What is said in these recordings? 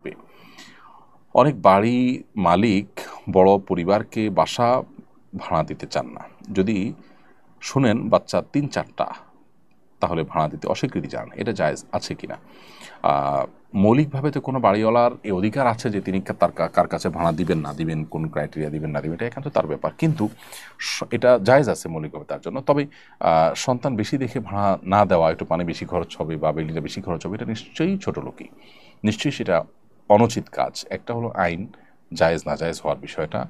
থাকবে। অনেক বাড়ি মালিক বড় পরিবারকে বাসা ভাড়া দিতে চান না। যদি শুনেন বাচ্চা ৩-৪টা, তাহলে ভাড়া দিতে অস্বীকৃতি জানান। এটা জায়েজ আছে কিনা? মৌলিকভাবে তো কোনো বাড়িওয়ালার এই অধিকার আছে যে তিনি তার কার কাছে ভাড়া দিবেন না দিবেন, কোন ক্রাইটেরিয়া দিবেন না দিবেন, এটা একান্ত তার ব্যাপার। কিন্তু এটা জায়েজ আছে মৌলিকভাবে তার জন্য। তবে সন্তান বেশি দেখে ভাড়া না দেওয়া, একটু পানি বেশি খরচ হবে বা বিল্ডিংটা বেশি খরচ হবে, এটা নিশ্চয়ই ছোট লোকই, নিশ্চয়ই সেটা অনুচিত কাজ। একটা হলো আইন জায়েজ না জায়েজ হওয়ার বিষয়টা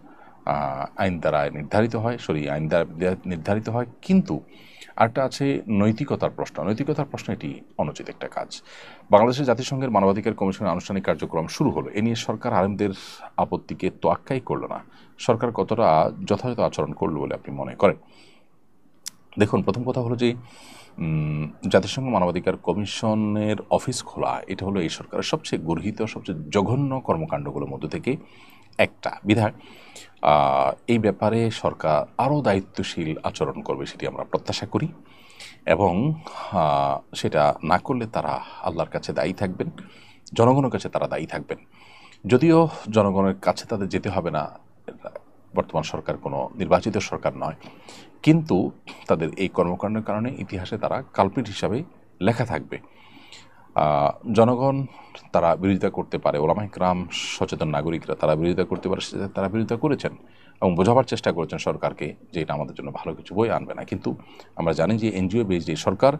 আইন দ্বারা নির্ধারিত হয়, আইন দ্বারা নির্ধারিত হয়। কিন্তু আরেকটা আছে নৈতিকতার প্রশ্ন। নৈতিকতার প্রশ্ন এটি অনুচিত একটা কাজ। বাংলাদেশের জাতিসংঘের মানবাধিকার কমিশনের আনুষ্ঠানিক কার্যক্রম শুরু হলো। এ নিয়ে সরকার আলেমদের আপত্তিকে তোয়াক্কাই করল না। সরকার কতটা যথাযথ আচরণ করলো বলে আপনি মনে করেন? দেখুন, প্রথম কথা হলো যে জাতিসংঘ মানবাধিকার কমিশনের অফিস খোলা এটা হলো এই সরকারের সবচেয়ে গর্হিত, সবচেয়ে জঘন্য কর্মকাণ্ডগুলোর মধ্য থেকে একটা। বিধায় এই ব্যাপারে সরকার আরও দায়িত্বশীল আচরণ করবে সেটি আমরা প্রত্যাশা করি, এবং সেটা না করলে তারা আল্লাহর কাছে দায়ী থাকবেন, জনগণের কাছে তারা দায়ী থাকবেন। যদিও জনগণের কাছে তাদের যেতে হবে না, বর্তমান সরকার কোনো নির্বাচিত সরকার নয়, কিন্তু তাদের এই কর্মকাণ্ডের কারণে ইতিহাসে তারা কালপ্রিট হিসাবে লেখা থাকবে। জনগণ তারা বিরোধিতা করতে পারে, ওলামা ইকরাম সচেতন নাগরিকরা তারা বিরোধিতা করতে পারে, তারা বিরোধিতা করেছেন এবং বোঝাবার চেষ্টা করেছেন সরকারকে যে এটা আমাদের জন্য ভালো কিছু বই আনবে না। কিন্তু আমরা জানি যে এনজিও বেসড এই সরকার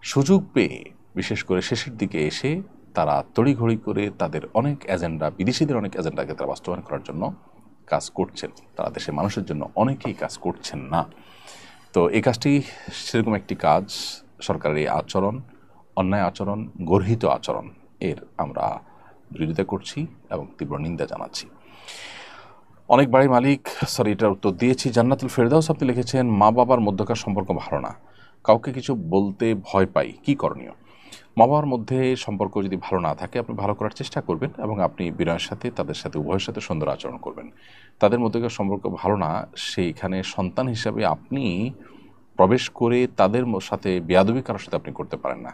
সুযোগ পেয়ে, বিশেষ করে শেষের দিকে এসে তারা তড়িঘড়ি করে তাদের অনেক এজেন্ডা, বিদেশিদের অনেক এজেন্ডাকে তারা বাস্তবায়ন করার জন্য কাজ করছেন। তারা দেশের মানুষের জন্য অনেকেই কাজ করছেন না। তো এই কাজটি সেরকম একটি কাজ। সরকারের এই আচরণ, অন্যায় আচরণ, গর্হিত আচরণ, এর আমরা বিরোধিতা করছি এবং তীব্র নিন্দা জানাচ্ছি। অনেক বাড়ি মালিক, এটার উত্তর দিয়েছি। জান্নাতুল ফেরদাউস আপনি লিখেছেন, মা বাবার মধ্যকার সম্পর্ক ভালো না, কাউকে কিছু বলতে ভয় পাই, কি করণীয়? মা বাবার মধ্যে সম্পর্ক যদি ভালো না থাকে, আপনি ভালো করার চেষ্টা করবেন এবং আপনি বিনয়ের সাথে তাদের সাথে উভয়ের সাথে সুন্দর আচরণ করবেন। তাদের মধ্যকার সম্পর্ক ভালো না, সেইখানে সন্তান হিসাবে আপনি প্রবেশ করে তাদের সাথে বেয়াদবি কারোর সাথে আপনি করতে পারেন না।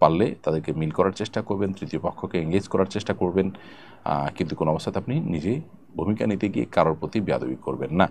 পারলে তাদেরকে মিল করার চেষ্টা করবেন, তৃতীয় পক্ষকে এঙ্গেজ করার চেষ্টা করবেন, কিন্তু কোনো অবস্থাতে আপনি নিজে ভূমিকা নিতে গিয়ে কারোর প্রতি বেয়াদবি করবেন না।